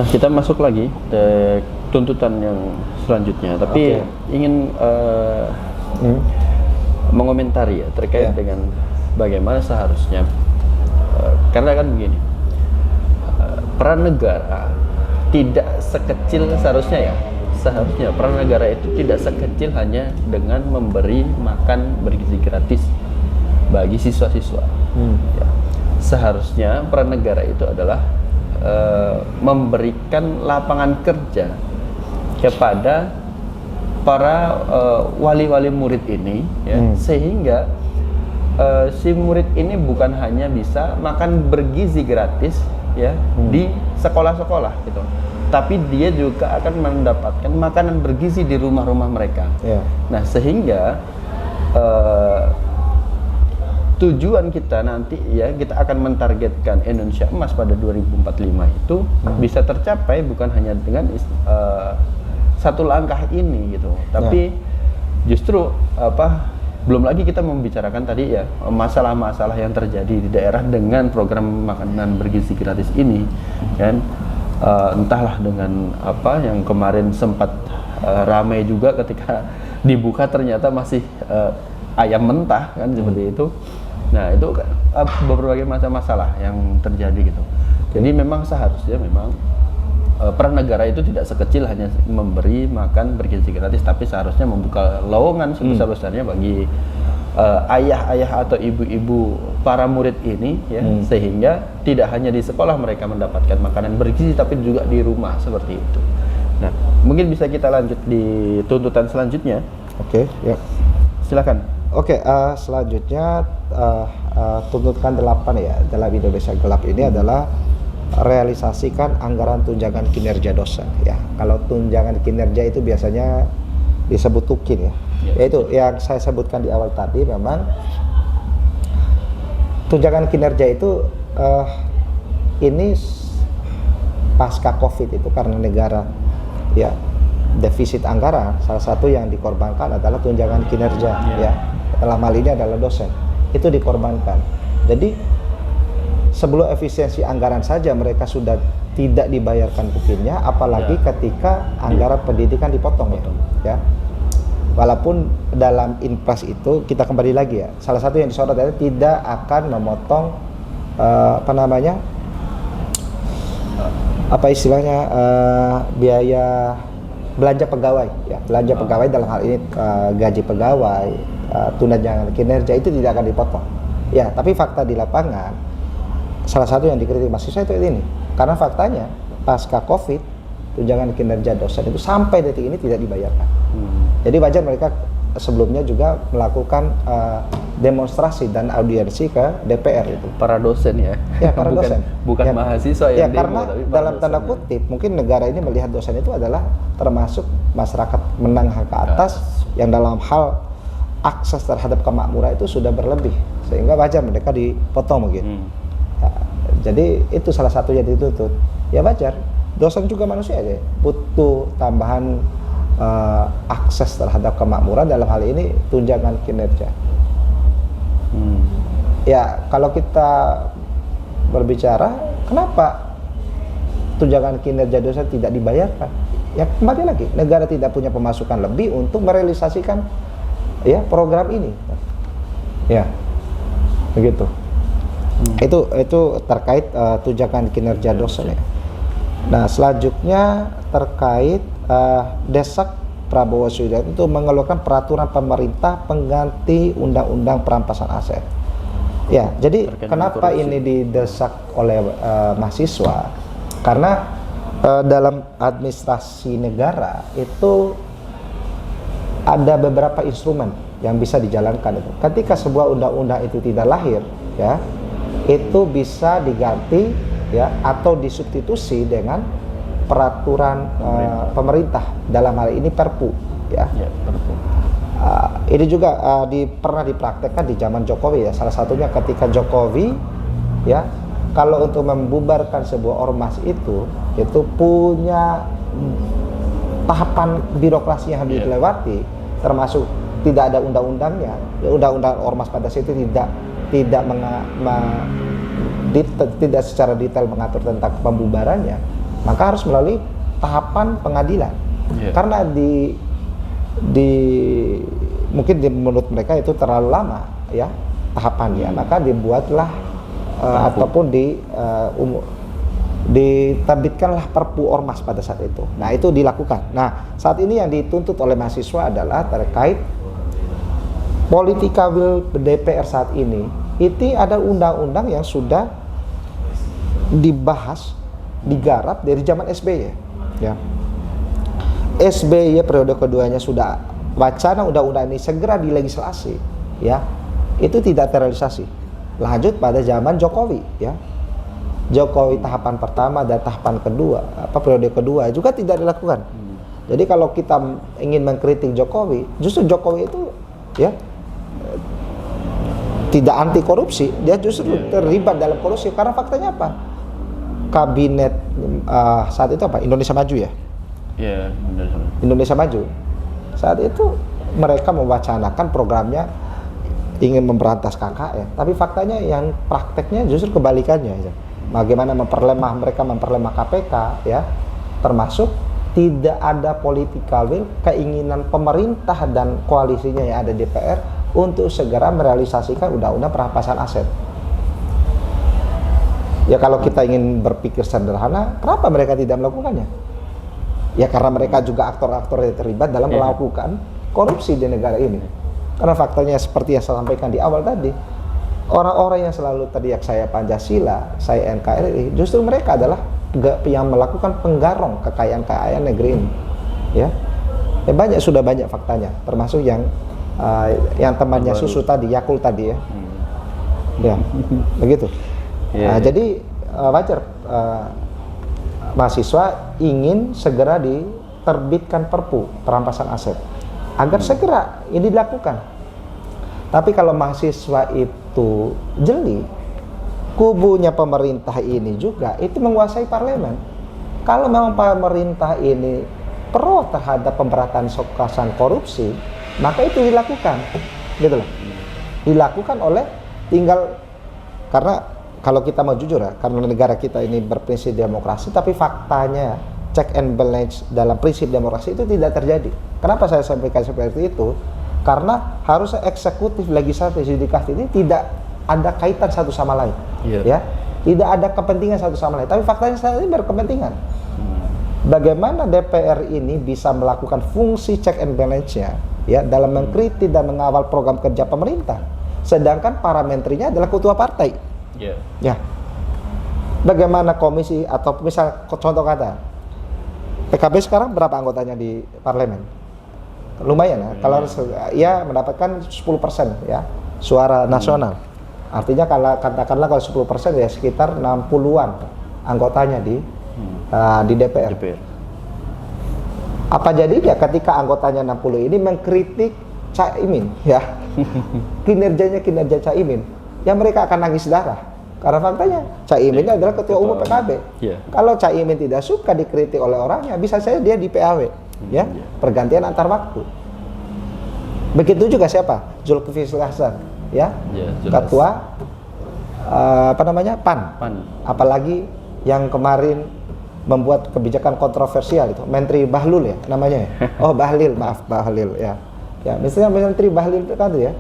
Kita masuk lagi ke tuntutan yang selanjutnya, tapi ingin mengomentari ya terkait dengan bagaimana seharusnya, karena kan begini, peran negara tidak sekecil seharusnya peran negara itu tidak sekecil hanya dengan memberi makan bergizi gratis bagi siswa-siswa. Ya. Seharusnya peran negara itu adalah memberikan lapangan kerja kepada para wali-wali murid ini, sehingga si murid ini bukan hanya bisa makan bergizi gratis di sekolah-sekolah gitu, tapi dia juga akan mendapatkan makanan bergizi di rumah-rumah mereka. Nah, sehingga tujuan kita nanti kita akan mentargetkan Indonesia Emas pada 2045 itu bisa tercapai bukan hanya dengan satu langkah ini gitu, tapi justru belum lagi kita membicarakan tadi masalah-masalah yang terjadi di daerah dengan program makanan bergizi gratis ini kan. Entahlah dengan yang kemarin sempat ramai juga ketika dibuka ternyata masih ayam mentah kan, seperti itu. Nah, itu berbagai macam masalah yang terjadi gitu. Jadi memang seharusnya peran negara itu tidak sekecil hanya memberi makan bergizi gratis, tapi seharusnya membuka lowongan sebesar-besarnya bagi ayah-ayah atau ibu-ibu para murid ini sehingga tidak hanya di sekolah mereka mendapatkan makanan bergizi, tapi juga di rumah seperti itu. Nah, mungkin bisa kita lanjut di tuntutan selanjutnya. Silakan. Selanjutnya tuntutan 8 dalam Indonesia Gelap ini adalah realisasikan anggaran tunjangan kinerja dosen. Kalau tunjangan kinerja itu biasanya disebut tukin yaitu yang saya sebutkan di awal tadi. Memang tunjangan kinerja itu ini pasca Covid itu karena negara defisit anggaran, salah satu yang dikorbankan adalah tunjangan kinerja dalam hal ini adalah dosen, itu dikorbankan. Jadi sebelum efisiensi anggaran saja mereka sudah tidak dibayarkan tukinnya, apalagi ketika anggaran pendidikan dipotong walaupun dalam Inpres itu kita kembali lagi salah satu yang disorot adalah tidak akan memotong biaya belanja pegawai belanja pegawai dalam hal ini gaji pegawai, tunjangan kinerja itu tidak akan dipotong. Tapi fakta di lapangan salah satu yang dikritik mahasiswa itu ini, karena faktanya pasca Covid tunjangan kinerja dosen itu sampai detik ini tidak dibayarkan. Jadi wajar mereka sebelumnya juga melakukan demonstrasi dan audiensi ke DPR itu. Para dosen para dosen. Bukan mahasiswa yang demo, karena tapi dalam tanda kutip mungkin negara ini melihat dosen itu adalah termasuk masyarakat menengah ke atas yang dalam hal akses terhadap kemakmuran itu sudah berlebih, sehingga wajar mereka dipotong mungkin. Jadi itu salah satu yang dituntut. Wajar, dosen juga manusia butuh tambahan akses terhadap kemakmuran, dalam hal ini tunjangan kinerja. Kalau kita berbicara kenapa tunjangan kinerja dosen tidak dibayarkan, kembali lagi negara tidak punya pemasukan lebih untuk merealisasikan program ini. Begitu. Itu terkait tunjangan kinerja dosen. Nah, selanjutnya terkait desak Prabowo Subianto untuk mengeluarkan peraturan pemerintah pengganti undang-undang perampasan aset. Jadi kenapa ini didesak oleh mahasiswa? Karena dalam administrasi negara itu ada beberapa instrumen yang bisa dijalankan itu. Ketika sebuah undang-undang itu tidak lahir, itu bisa diganti atau disubstitusi dengan peraturan pemerintah, dalam hal ini Perpu Perpu. Ini juga pernah dipraktekkan di zaman Jokowi salah satunya ketika Jokowi kalau untuk membubarkan sebuah ormas itu punya tahapan birokrasi yang harus dilewati, termasuk tidak ada undang-undangnya. Undang-undang ormas pada saat itu tidak secara detail mengatur tentang pembubarannya. maka harus melalui tahapan pengadilan. Karena mungkin menurut mereka itu terlalu lama ya tahapannya, maka dibuatlah ataupun diterbitkanlah Perpu Ormas pada saat itu. Nah, itu dilakukan. Nah, saat ini yang dituntut oleh mahasiswa adalah terkait political will DPR saat ini. Itu ada undang-undang yang sudah dibahas, digarap dari zaman SBY ya. SBY periode keduanya sudah wacana undang-undang ini segera dilegislasi ya. Itu tidak terrealisasi. Lanjut pada zaman Jokowi ya. Jokowi tahapan pertama dan tahapan kedua, periode kedua juga tidak dilakukan. Jadi kalau kita ingin mengkritik Jokowi, justru Jokowi itu ya tidak anti korupsi, dia justru terlibat dalam korupsi karena faktanya apa? Kabinet saat itu apa? Indonesia Maju ya? Iya, Indonesia Maju. Saat itu mereka mewacanakan programnya ingin memberantas KKN, tapi faktanya yang prakteknya justru kebalikannya ya. Bagaimana memperlemah KPK ya, termasuk tidak ada political will, keinginan pemerintah dan koalisinya yang ada di DPR untuk segera merealisasikan undang-undang perampasan aset. Ya kalau kita ingin berpikir sederhana, kenapa mereka tidak melakukannya? Ya karena mereka juga aktor-aktor yang terlibat dalam melakukan korupsi di negara ini. Karena faktanya seperti yang saya sampaikan di awal tadi, orang-orang yang selalu teriak saya Pancasila, saya NKRI, justru mereka adalah yang melakukan penggarong kekayaan negeri ini. Ya, sudah banyak faktanya, termasuk yang temannya susu tadi, Yakult tadi ya. Ya, begitu. Jadi wajar mahasiswa ingin segera diterbitkan Perpu perampasan aset agar segera ini dilakukan. Tapi kalau mahasiswa itu jeli, kubunya pemerintah ini juga itu menguasai parlemen. Kalau memang pemerintah ini pro terhadap pemberantasan korupsi, maka itu dilakukan, gitu loh. Dilakukan oleh karena kalau kita mau jujur ya, karena negara kita ini berprinsip demokrasi, tapi faktanya check and balance dalam prinsip demokrasi itu tidak terjadi. Kenapa saya sampaikan seperti itu? Karena harusnya eksekutif, legislatif, yudikatif ini tidak ada kaitan satu sama lain, ya, tidak ada kepentingan satu sama lain. Tapi faktanya saat ini berkepentingan. Bagaimana DPR ini bisa melakukan fungsi check and balance-nya, ya, dalam mengkritik dan mengawal program kerja pemerintah, sedangkan para menterinya adalah ketua partai. Ya, bagaimana komisi atau misal contoh kata PKB sekarang berapa anggotanya di parlemen? Lumayan ya, kalau ya mendapatkan 10% ya suara nasional. Artinya kalau katakanlah kalau 10% ya sekitar 60-an anggotanya di DPR. Apa jadinya ketika anggotanya 60 ini mengkritik Caimin ya, kinerja Caimin, ya mereka akan nangis darah. Karena faktanya Caimin adalah ketua umum PKB. Kalau Caimin tidak suka dikritik oleh orangnya, bisa saja dia di PAW, ya, pergantian antar waktu. Begitu juga siapa? Zulkifli Hasan, ya, ketua PAN. Apalagi yang kemarin membuat kebijakan kontroversial itu, Menteri Bahlil ya namanya ya. Oh Bahlil, maaf Bahlil ya. Ya, misalnya Menteri Bahlil itu kan ya.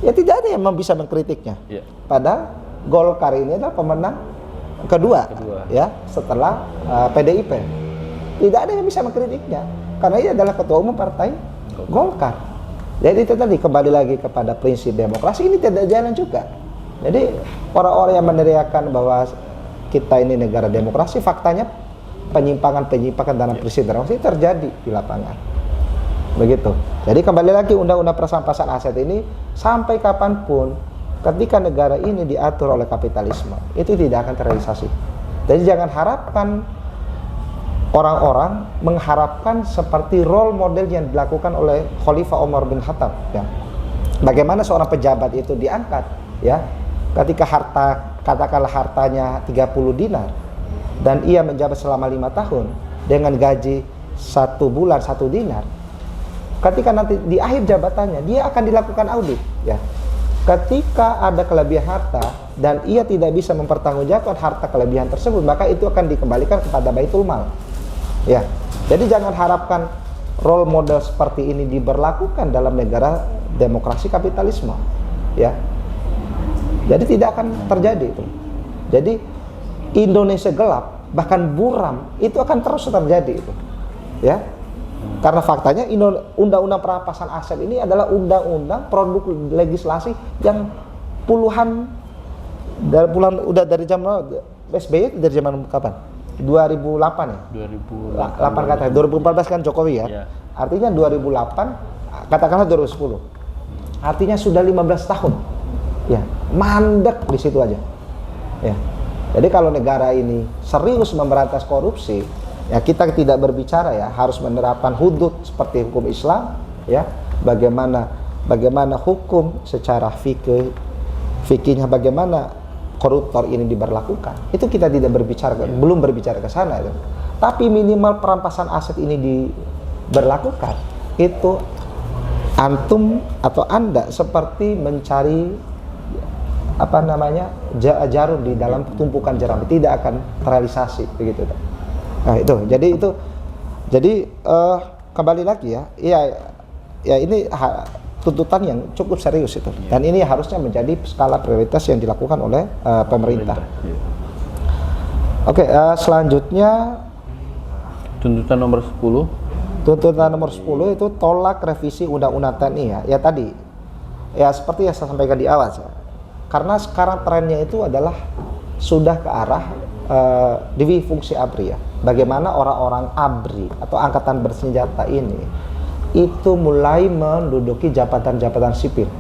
Ya tidak ada yang bisa mengkritiknya. Padahal Golkar ini adalah pemenang kedua. Ya, setelah PDIP. Tidak ada yang bisa mengkritiknya karena ia adalah ketua umum partai Golkar. Jadi itu tadi kembali lagi kepada prinsip demokrasi ini tidak jalan juga. Jadi orang-orang yang meneriakan bahwa kita ini negara demokrasi, faktanya penyimpangan dalam prinsip demokrasi terjadi di lapangan. Begitu. Jadi kembali lagi undang-undang perampasan aset ini sampai kapanpun ketika negara ini diatur oleh kapitalisme, itu tidak akan terrealisasi. Jadi jangan harapkan orang-orang mengharapkan seperti role model yang dilakukan oleh Khalifah Umar bin Khattab. Ya. Bagaimana seorang pejabat itu diangkat, ya, ketika katakanlah hartanya 30 dinar dan ia menjabat selama 5 tahun dengan gaji 1 bulan 1 dinar. Ketika nanti di akhir jabatannya dia akan dilakukan audit, ya. ketika ada kelebihan harta dan ia tidak bisa mempertanggungjawabkan harta kelebihan tersebut, maka itu akan dikembalikan kepada Baitul Mal. Ya, jadi jangan harapkan role model seperti ini diberlakukan dalam negara demokrasi kapitalisme. Ya, jadi tidak akan terjadi itu. Jadi Indonesia gelap, bahkan buram, itu akan terus terjadi itu. Ya. Karena faktanya undang-undang perampasan aset ini adalah undang-undang produk legislasi yang puluhan udah dari zaman SBY, dari zaman kapan? 2008 ya? 2008 kata 2014 kan Jokowi ya. Yeah. Artinya 2008 katakanlah 2010. Artinya sudah 15 tahun. Ya, mandek di situ aja. Ya. Jadi kalau negara ini serius memberantas korupsi, ya kita tidak berbicara ya harus menerapkan hudud seperti hukum Islam, ya. Bagaimana hukum secara fikihnya bagaimana koruptor ini diberlakukan. Itu kita tidak berbicara, belum berbicara ke sana itu. Tapi minimal perampasan aset ini diberlakukan, itu antum atau Anda seperti mencari jarum di dalam tumpukan jerami, tidak akan terrealisasi begitu. Nah jadi kembali lagi ya ini tuntutan yang cukup serius itu, dan ini harusnya menjadi skala prioritas yang dilakukan oleh pemerintah. Oke, selanjutnya tuntutan nomor 10. Tuntutan nomor 10 itu tolak revisi Undang-Undang TNI ya tadi. Ya seperti yang saya sampaikan di awal. Karena sekarang trennya itu adalah sudah ke arah divisi fungsi ABRI ya. Bagaimana orang-orang ABRI atau angkatan bersenjata ini itu mulai menduduki jabatan-jabatan sipil.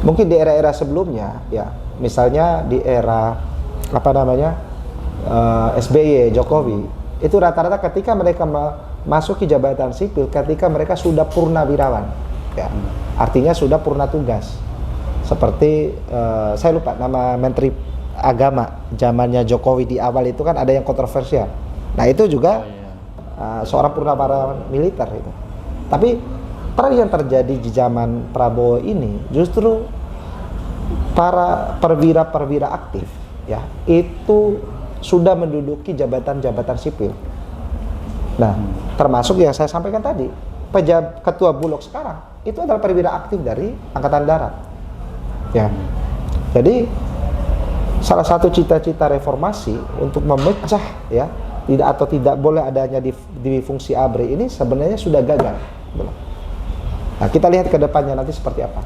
Mungkin di era-era sebelumnya ya, misalnya di era SBY, Jokowi, itu rata-rata ketika mereka masuki jabatan sipil ketika mereka sudah purnawirawan ya. Artinya sudah purna tugas. Seperti saya lupa nama Menteri Agama zamannya Jokowi di awal itu kan ada yang kontroversial. Nah itu juga seorang purnawirawan militer itu. Tapi tren yang terjadi di zaman Prabowo ini justru para perwira-perwira aktif ya itu sudah menduduki jabatan-jabatan sipil. Nah termasuk yang saya sampaikan tadi, ketua Bulog sekarang itu adalah perwira aktif dari Angkatan Darat. Ya, jadi salah satu cita-cita reformasi untuk memecah ya tidak boleh adanya di fungsi ABRI ini sebenarnya sudah gagal. Nah, kita lihat ke depannya nanti seperti apa.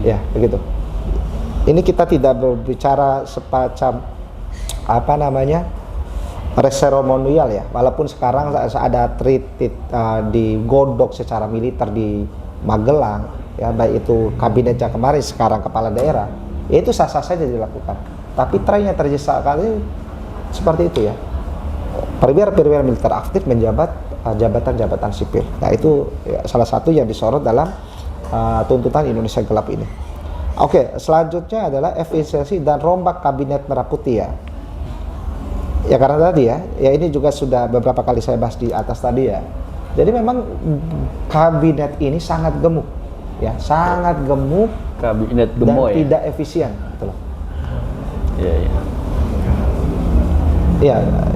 Ya, begitu. Ini kita tidak berbicara semacam seremonial ya. Walaupun sekarang ada treated digodok secara militer di Magelang. Ya, baik itu kabinetnya kemarin, sekarang kepala daerah, ya itu sah-sah saja dilakukan. Tapi trennya terjadi kali seperti itu ya. Perwira-perwira militer aktif menjabat jabatan-jabatan sipil. Nah itu ya, salah satu yang disorot dalam tuntutan Indonesia gelap ini. Oke, selanjutnya adalah efisiensi dan rombak kabinet merah putih ya. Ya karena tadi ya ini juga sudah beberapa kali saya bahas di atas tadi ya. Jadi memang kabinet ini sangat gemuk. Ya, sangat gemuk, kabinet dan tidak efisien, gitu loh.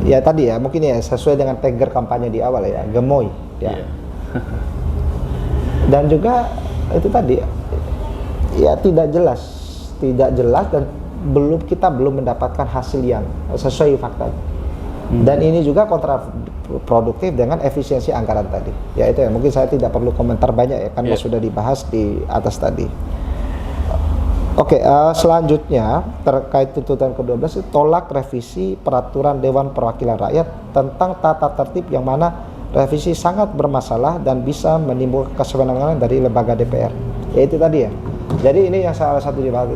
Ya tadi ya, mungkin ya sesuai dengan tagger kampanye di awal ya, gemoy, ya. Dan juga itu tadi, ya tidak jelas dan kita belum mendapatkan hasil yang sesuai fakta. Dan ini juga kontraproduktif dengan efisiensi anggaran tadi. Ya itu ya, mungkin saya tidak perlu komentar banyak ya, karena sudah dibahas di atas tadi. Oke, selanjutnya terkait tuntutan ke-12, tolak revisi peraturan Dewan Perwakilan Rakyat tentang tata tertib yang mana revisi sangat bermasalah dan bisa menimbulkan kesewenang-wenangan dari lembaga DPR. Ya itu tadi ya. Jadi ini yang salah satu dibahas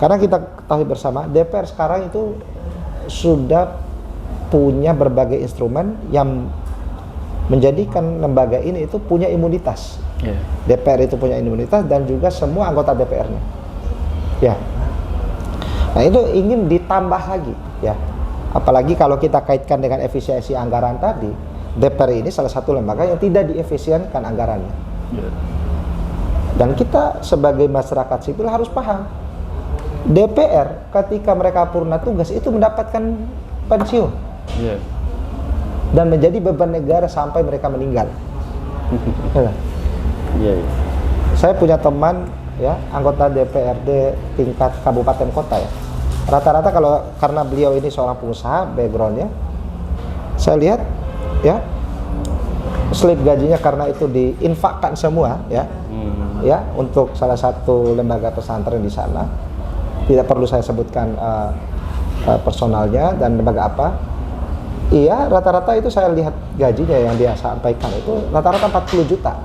karena kita ketahui bersama DPR sekarang itu sudah punya berbagai instrumen yang menjadikan lembaga ini itu punya imunitas. DPR itu punya imunitas dan juga semua anggota DPR-nya. Ya. Nah, itu ingin ditambah lagi, ya. Apalagi kalau kita kaitkan dengan efisiensi anggaran tadi, DPR ini salah satu lembaga yang tidak diefisienkan anggarannya. Dan kita sebagai masyarakat sipil harus paham, DPR ketika mereka purna tugas itu mendapatkan pensiun dan menjadi beban negara sampai mereka meninggal. Saya punya teman ya, anggota DPRD tingkat kabupaten kota ya. Rata-rata kalau karena beliau ini seorang pengusaha backgroundnya, saya lihat ya slip gajinya karena itu diinfakkan semua ya, ya untuk salah satu lembaga pesantren di sana. Tidak perlu saya sebutkan personalnya dan lembaga apa. Iya, rata-rata itu saya lihat gajinya yang dia sampaikan itu rata-rata 40 juta.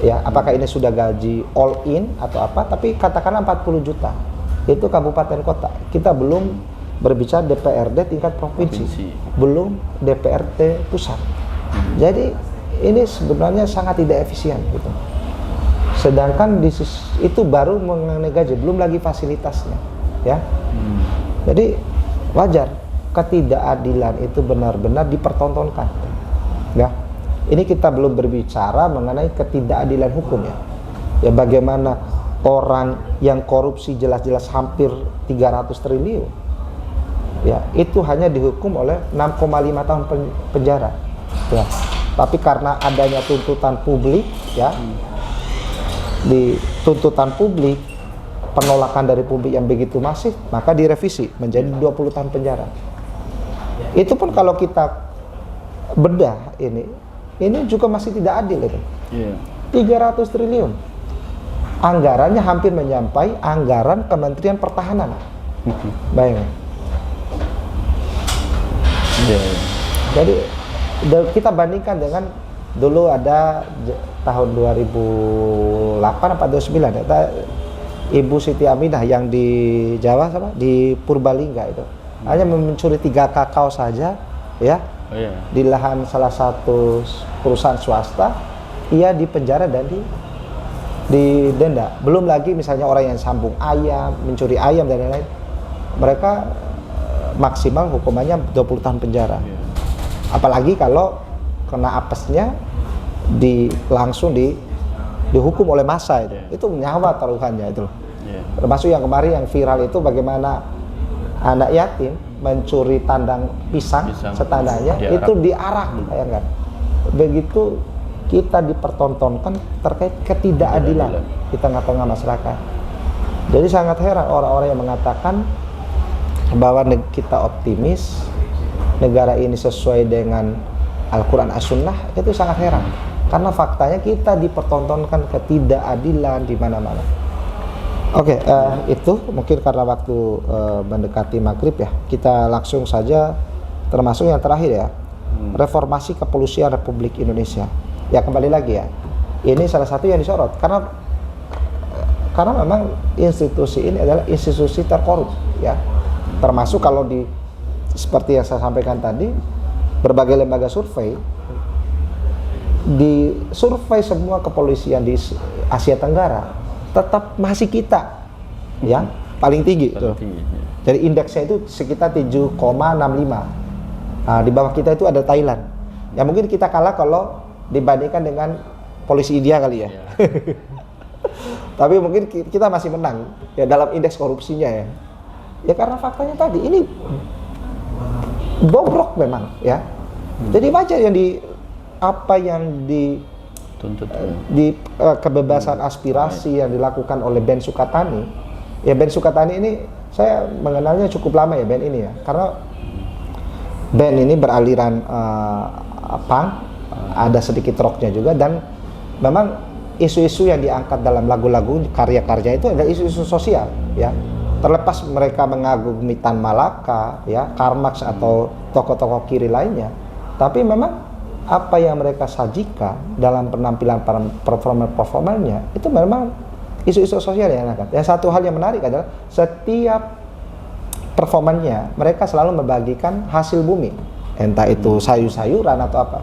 Ya, apakah ini sudah gaji all in atau apa? Tapi katakanlah 40 juta. Itu kabupaten kota. Kita belum berbicara DPRD tingkat provinsi. Belum DPRD pusat. Jadi ini sebenarnya sangat tidak efisien gitu. Sedangkan itu baru mengenai gaji, belum lagi fasilitasnya, ya. Jadi wajar ketidakadilan itu benar-benar dipertontonkan, ya. Ini kita belum berbicara mengenai ketidakadilan hukum ya. Ya bagaimana orang yang korupsi jelas-jelas hampir 300 triliun, ya itu hanya dihukum oleh 6,5 tahun penjara, ya. Tapi karena adanya tuntutan publik, ya. Di tuntutan publik, penolakan dari publik yang begitu masif, maka direvisi menjadi 20 tahun penjara. Itu pun kalau kita bedah ini juga masih tidak adil itu. 300 triliun. Anggarannya hampir menyampai anggaran Kementerian Pertahanan. Bayangin. Jadi kita bandingkan dengan dulu ada tahun 2008 apa 2009 ya, Ibu Siti Aminah yang di Jawa sama di Purbalingga itu hanya mencuri 3 kakao saja ya, di lahan salah satu perusahaan swasta, ia dipenjara dan didenda. Belum lagi misalnya orang yang sambung ayam, mencuri ayam dan lain-lain, mereka maksimal hukumannya 20 tahun penjara. Apalagi kalau kena apesnya langsung dihukum oleh massa itu nyawa taruhannya itu. Termasuk yang kemarin yang viral itu bagaimana anak yatim mencuri tandang pisang setandanya itu diarak, bayangkan. Begitu kita dipertontonkan terkait ketidakadilan di tengah-tengah masyarakat. Jadi sangat heran orang-orang yang mengatakan bahwa kita optimis negara ini sesuai dengan Al-Quran As-Sunnah, itu sangat heran. Karena faktanya kita dipertontonkan ketidakadilan di mana-mana. Oke, itu mungkin karena waktu mendekati maghrib ya, kita langsung saja termasuk yang terakhir ya, reformasi kepolisian Republik Indonesia. Ya kembali lagi ya, ini salah satu yang disorot karena memang institusi ini adalah institusi terkorup ya, termasuk kalau seperti yang saya sampaikan tadi, berbagai lembaga survei di survei semua kepolisian di Asia Tenggara tetap masih kita ya paling tinggi tuh. Jadi indeksnya itu sekitar 7,65. Nah, di bawah kita itu ada Thailand. Ya mungkin kita kalah kalau dibandingkan dengan polisi India kali ya. Tapi mungkin kita masih menang ya dalam indeks korupsinya ya. Ya karena faktanya tadi ini bobrok memang ya. Jadi wajar yang dituntut di kebebasan aspirasi yang dilakukan oleh Ben Sukatani. Ya Ben Sukatani ini saya mengenalnya cukup lama ya Ben ini ya. Karena Ben ini beraliran punk, ada sedikit rocknya juga, dan memang isu-isu yang diangkat dalam lagu-lagu karya-karya itu adalah isu-isu sosial ya. Terlepas mereka mengagumi Tan Malaka ya, Karl Marx atau tokoh-tokoh kiri lainnya, tapi memang apa yang mereka sajikan dalam penampilan performanya itu memang isu-isu sosial yang diangkat. Yang satu hal yang menarik adalah setiap performanya mereka selalu membagikan hasil bumi, entah itu sayur-sayuran atau apa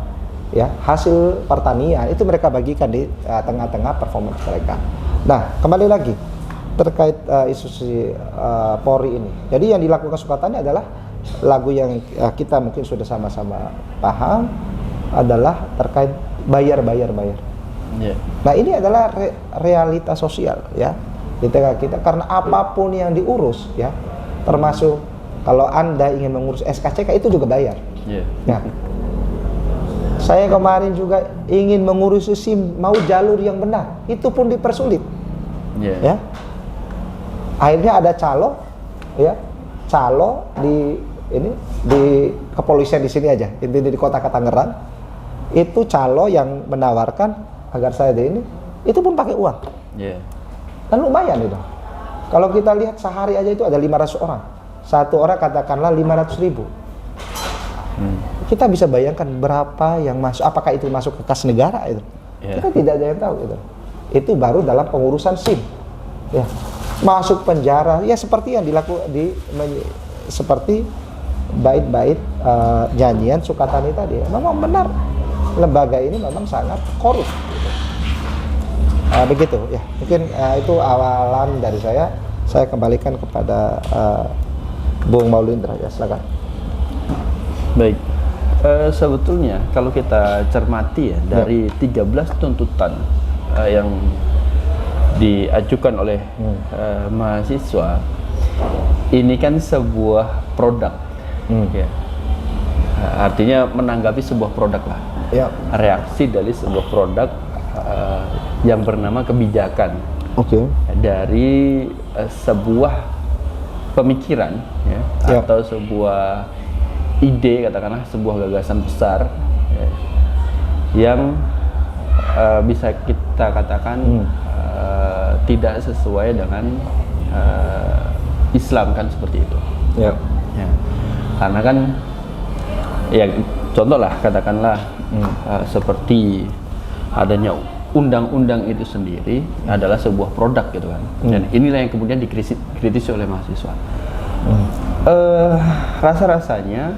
ya, hasil pertanian itu mereka bagikan di tengah-tengah performance mereka. Nah kembali lagi terkait institusi Polri ini, jadi yang dilakukan Sukatani adalah lagu yang kita mungkin sudah sama-sama paham adalah terkait bayar. Yeah. Nah ini adalah realitas sosial ya di tengah kita, karena apapun yang diurus ya, termasuk kalau Anda ingin mengurus SKCK itu juga bayar. Yeah. Ya. Saya kemarin juga ingin mengurus SIM, mau jalur yang benar, itu pun dipersulit. Yeah. Ya. Akhirnya ada calo di kepolisian di sini aja, intinya di kota Tangerang, itu calo yang menawarkan agar saya itu pun pakai uang. Yeah. Kan lumayan itu. Kalau kita lihat sehari aja itu ada 500 orang. Satu orang katakanlah 500.000. Kita bisa bayangkan berapa yang masuk, apakah itu masuk ke kas negara itu? Yeah. Kita tidak ada yang tahu itu. Itu baru dalam pengurusan SIM. Ya. Masuk penjara, ya seperti yang seperti bait-bait nyanyian Sukatani tadi. Memang benar, lembaga ini memang sangat korup. Begitu ya. Mungkin itu awalan dari saya. Saya kembalikan kepada Bung Maulindra, ya silakan. Baik. Sebetulnya kalau kita cermati ya dari 13 tuntutan yang diajukan oleh mahasiswa, ini kan sebuah produk. Ya. Artinya menanggapi sebuah produk lah. Ya. Reaksi dari sebuah produk yang bernama kebijakan. Oke. Dari sebuah pemikiran ya, atau sebuah ide, katakanlah sebuah gagasan besar ya, yang bisa kita katakan tidak sesuai dengan Islam kan, seperti itu. Ya. Karena kan ya contoh lah, katakanlah seperti adanya undang-undang itu sendiri adalah sebuah produk gitu kan. Dan inilah yang kemudian dikritisi oleh mahasiswa. Rasa-rasanya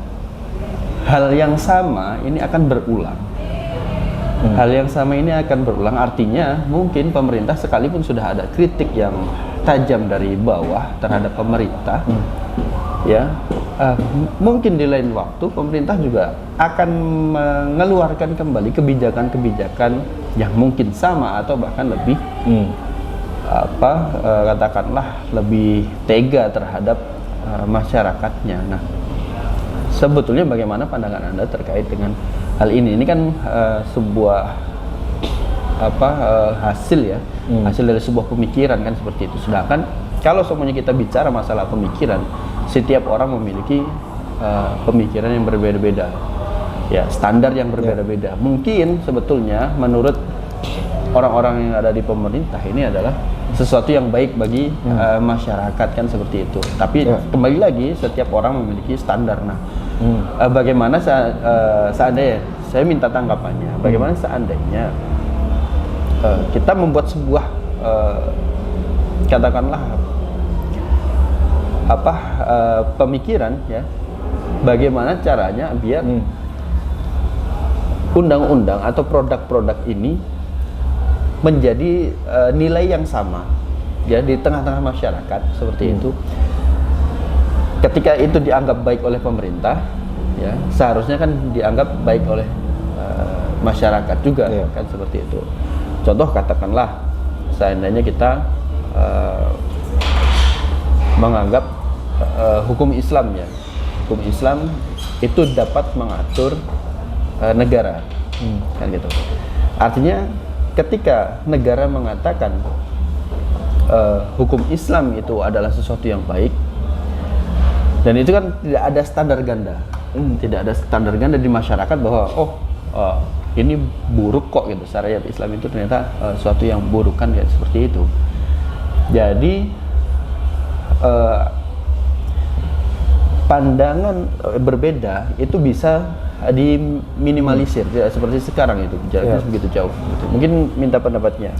hal yang sama ini akan berulang. Hal yang sama ini akan berulang, artinya mungkin pemerintah sekalipun sudah ada kritik yang tajam dari bawah terhadap pemerintah, ya mungkin di lain waktu pemerintah juga akan mengeluarkan kembali kebijakan-kebijakan yang mungkin sama atau bahkan lebih katakanlah lebih tega terhadap masyarakatnya. Nah, sebetulnya bagaimana pandangan Anda terkait dengan hal ini? Ini kan sebuah hasil ya, hasil dari sebuah pemikiran kan, seperti itu. Sedangkan kalau semuanya kita bicara masalah pemikiran, setiap orang memiliki pemikiran yang berbeda-beda, ya standar yang berbeda-beda. Mungkin sebetulnya menurut orang-orang yang ada di pemerintah ini adalah sesuatu yang baik bagi masyarakat kan, seperti itu. Tapi kembali lagi setiap orang memiliki standar. Nah, bagaimana seandainya, saya minta tanggapannya, bagaimana seandainya kita membuat sebuah katakanlah pemikiran ya, bagaimana caranya biar undang-undang atau produk-produk ini menjadi nilai yang sama ya di tengah-tengah masyarakat, seperti itu. Ketika itu dianggap baik oleh pemerintah, ya seharusnya kan dianggap baik oleh masyarakat juga, kan seperti itu. Contoh katakanlah seandainya kita menganggap hukum Islam ya, hukum Islam itu dapat mengatur negara, kan gitu. Artinya ketika negara mengatakan hukum Islam itu adalah sesuatu yang baik, dan itu kan tidak ada standar ganda, tidak ada standar ganda di masyarakat bahwa ini buruk kok gitu, syariat Islam itu ternyata sesuatu yang buruk kan, kayak seperti itu. Jadi pandangan berbeda itu bisa diminimalisir, tidak seperti sekarang itu jaraknya begitu jauh gitu. Mungkin minta pendapatnya.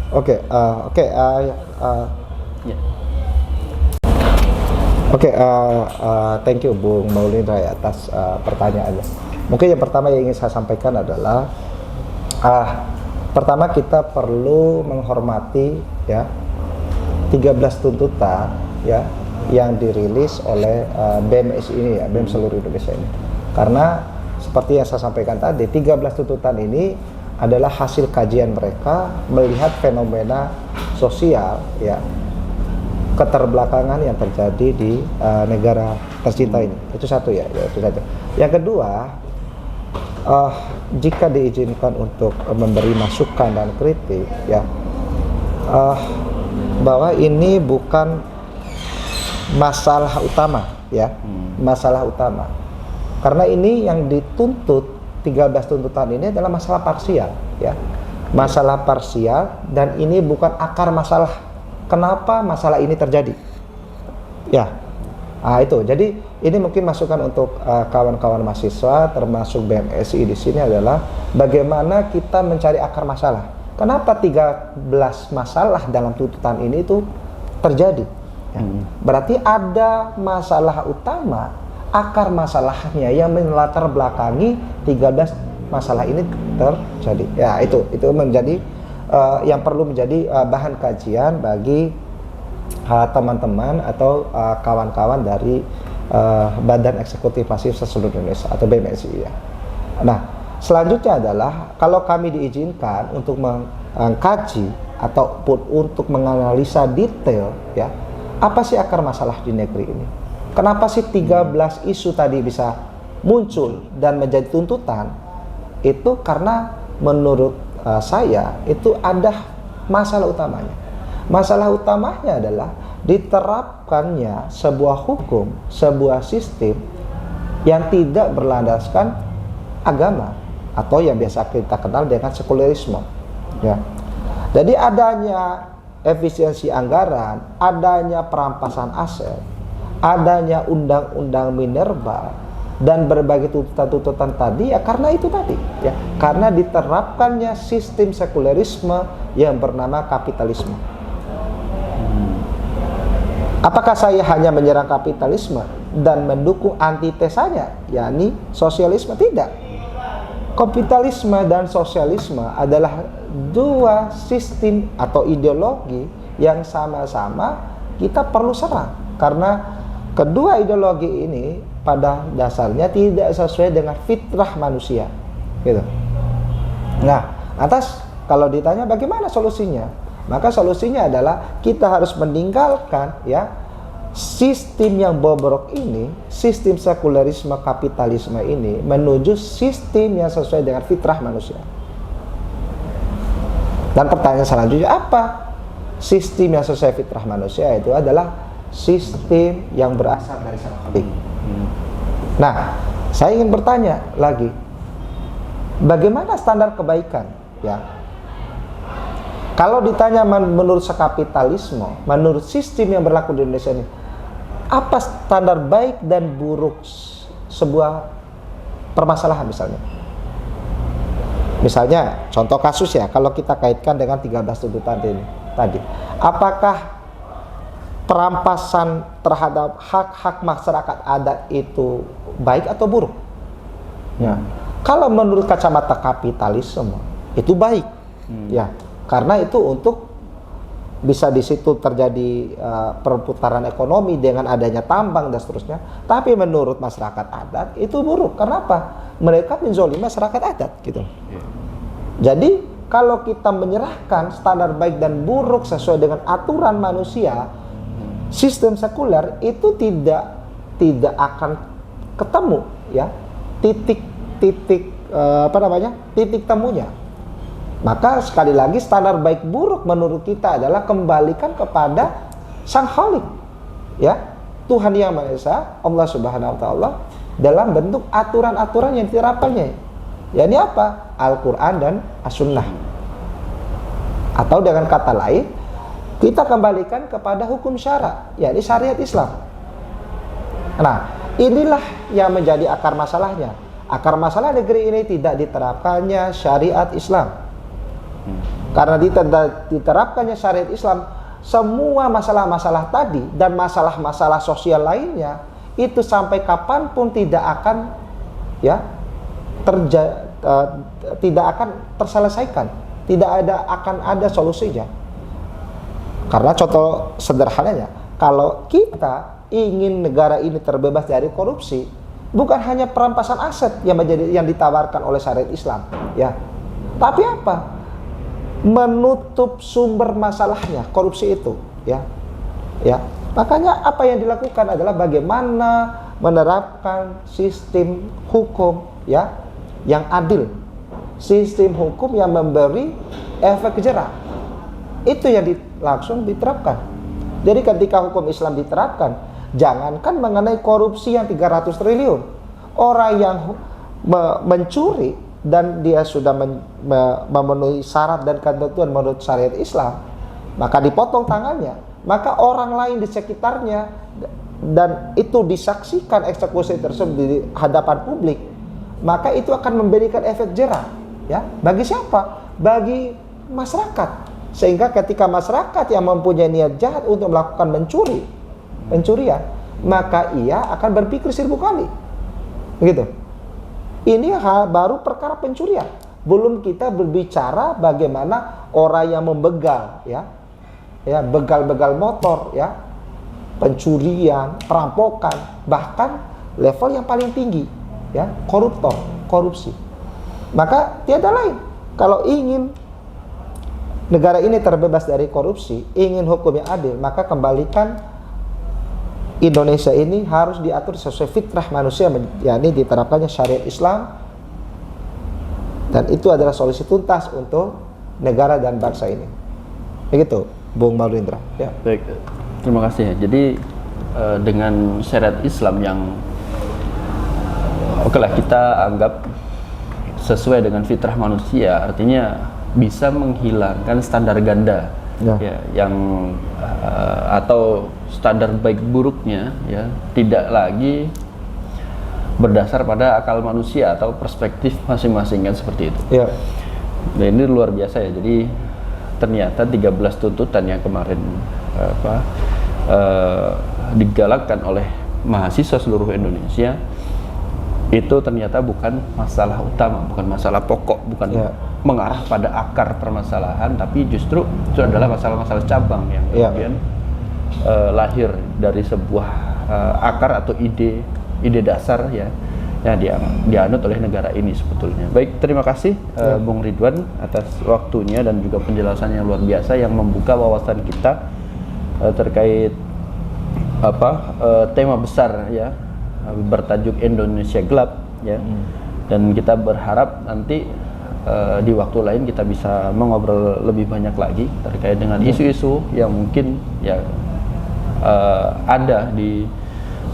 Thank you Bung Maulindra ya atas pertanyaannya. Mungkin yang pertama yang ingin saya sampaikan adalah pertama kita perlu menghormati ya 13 tuntutan ya yang dirilis oleh BEM ini ya, BEM seluruh Indonesia ini. Karena seperti yang saya sampaikan tadi, 13 tuntutan ini adalah hasil kajian mereka melihat fenomena sosial, ya, keterbelakangan yang terjadi di negara tercinta ini. Itu satu, ya, itu satu. Yang kedua, jika diizinkan untuk memberi masukan dan kritik, ya, bahwa ini bukan masalah utama, ya, masalah utama. Karena ini yang dituntut 13 tuntutan ini adalah masalah parsial, ya, masalah parsial, dan ini bukan akar masalah. Kenapa masalah ini terjadi? Ya, itu. Jadi ini mungkin masukan untuk kawan-kawan mahasiswa, termasuk BMSI di sini adalah bagaimana kita mencari akar masalah. Kenapa 13 masalah dalam tuntutan ini itu terjadi? Ya. Berarti ada masalah utama, akar masalahnya yang melatar belakangi 13 masalah ini terjadi. Ya, itu menjadi yang perlu menjadi bahan kajian bagi teman-teman atau kawan-kawan dari Badan Eksekutif Mahasiswa Seluruh Indonesia atau BMSI, ya. Nah, selanjutnya adalah kalau kami diizinkan untuk mengkaji ataupun untuk menganalisa detail, ya, apa sih akar masalah di negeri ini? Kenapa sih 13 isu tadi bisa muncul dan menjadi tuntutan? Itu karena menurut saya itu ada masalah utamanya. Masalah utamanya adalah diterapkannya sebuah hukum, sebuah sistem yang tidak berlandaskan agama atau yang biasa kita kenal dengan sekulerisme, ya. Jadi adanya efisiensi anggaran, adanya perampasan aset, adanya undang-undang minerba dan berbagai tuntutan-tuntutan tadi, ya karena itu tadi, ya, karena diterapkannya sistem sekulerisme yang bernama kapitalisme. Apakah saya hanya menyerang kapitalisme dan mendukung antitesanya, yakni sosialisme? Tidak. Kapitalisme dan sosialisme adalah dua sistem atau ideologi yang sama-sama kita perlu serang, karena kedua ideologi ini pada dasarnya tidak sesuai dengan fitrah manusia, gitu. Nah, atas kalau ditanya bagaimana solusinya, maka solusinya adalah kita harus meninggalkan, ya, sistem yang bobrok ini, sistem sekulerisme kapitalisme ini, menuju sistem yang sesuai dengan fitrah manusia. Dan pertanyaan selanjutnya, apa sistem yang sesuai fitrah manusia? Itu adalah sistem yang berasal dari Sang Khalik. Nah, saya ingin bertanya lagi, bagaimana standar kebaikan, ya? Kalau ditanya menurut sekapitalisme, menurut sistem yang berlaku di Indonesia ini, apa standar baik dan buruk sebuah permasalahan misalnya? Misalnya, contoh kasus, ya, kalau kita kaitkan dengan 13 tuntutan ini tadi, apakah perampasan terhadap hak-hak masyarakat adat itu baik atau buruk? Ya, kalau menurut kacamata kapitalisme itu baik, ya, karena itu untuk bisa di situ terjadi perputaran ekonomi dengan adanya tambang dan seterusnya. Tapi menurut masyarakat adat itu buruk. Kenapa? Mereka menzolimi masyarakat adat, gitu. Jadi kalau kita menyerahkan standar baik dan buruk sesuai dengan aturan manusia, sistem sekuler itu tidak akan ketemu, ya, titik temunya. Maka sekali lagi standar baik buruk menurut kita adalah kembalikan kepada Sang Khalik, ya, Tuhan Yang Maha Esa, Allah Subhanahu wa taala, dalam bentuk aturan-aturan yang diterapkannya. Ya, ini apa? Al-Qur'an dan As-Sunnah. Atau dengan kata lain, kita kembalikan kepada hukum syara, yakni syariat Islam. Nah, inilah yang menjadi akar masalahnya. Akar masalah negeri ini tidak diterapkannya syariat Islam. Karena diterapkannya syariat Islam, semua masalah-masalah tadi dan masalah-masalah sosial lainnya itu sampai kapanpun tidak akan, ya, tidak akan terselesaikan, akan ada solusinya. Karena contoh sederhananya, kalau kita ingin negara ini terbebas dari korupsi, bukan hanya perampasan aset yang ditawarkan oleh syariat Islam, ya, Tapi apa? Menutup sumber masalahnya korupsi itu, ya. Makanya apa yang dilakukan adalah bagaimana menerapkan sistem hukum, ya, yang adil, sistem hukum yang memberi efek jerah. Itu yang langsung diterapkan. Jadi ketika hukum Islam diterapkan, jangankan mengenai korupsi yang 300 triliun, orang yang mencuri dan dia sudah memenuhi syarat dan ketentuan menurut syariat Islam, maka dipotong tangannya, maka orang lain di sekitarnya dan itu disaksikan eksekusi tersebut di hadapan publik, maka itu akan memberikan efek jerah, ya, bagi siapa? Bagi masyarakat. Sehingga ketika masyarakat yang mempunyai niat jahat untuk melakukan pencurian, maka ia akan berpikir 1000 kali. Begitu. Ini baru perkara pencurian. Belum kita berbicara bagaimana orang yang membegal, ya, begal-begal motor, ya, pencurian, perampokan, bahkan level yang paling tinggi, ya, koruptor, korupsi. Maka tiada lain kalau ingin negara ini terbebas dari korupsi, ingin hukum yang adil, maka kembalikan Indonesia ini harus diatur sesuai fitrah manusia, yakni diterapkannya syariat Islam, dan itu adalah solusi tuntas untuk negara dan bangsa ini. Begitu, Bung Maulindra. Ya. Baik, terima kasih. Jadi dengan syariat Islam yang oke lah kita anggap sesuai dengan fitrah manusia, artinya bisa menghilangkan standar ganda, ya, yang atau standar baik buruknya, ya, tidak lagi berdasar pada akal manusia atau perspektif masing-masing, kan seperti itu. Ya. Nah, ini luar biasa ya. Jadi ternyata 13 tuntutan yang kemarin digalakkan oleh mahasiswa seluruh Indonesia itu ternyata bukan masalah utama, bukan masalah pokok, bukan mengarah pada akar permasalahan, tapi justru itu adalah masalah-masalah cabang yang kemudian lahir dari sebuah akar atau ide dasar, ya, yang dianut oleh negara ini sebetulnya. Baik, terima kasih Bung Ridwan atas waktunya dan juga penjelasannya yang luar biasa yang membuka wawasan kita terkait tema besar, ya, bertajuk Indonesia Gelap, ya. Dan kita berharap nanti di waktu lain kita bisa mengobrol lebih banyak lagi terkait dengan isu-isu yang mungkin, ya, ada di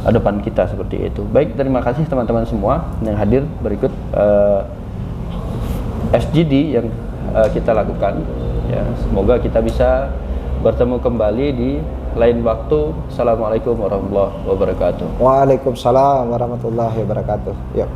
depan kita seperti itu. Baik, terima kasih teman-teman semua yang hadir. Berikut FGD yang kita lakukan, ya. Semoga kita bisa bertemu kembali di lain waktu. Assalamualaikum warahmatullahi wabarakatuh. Waalaikumsalam warahmatullahi wabarakatuh. Ya.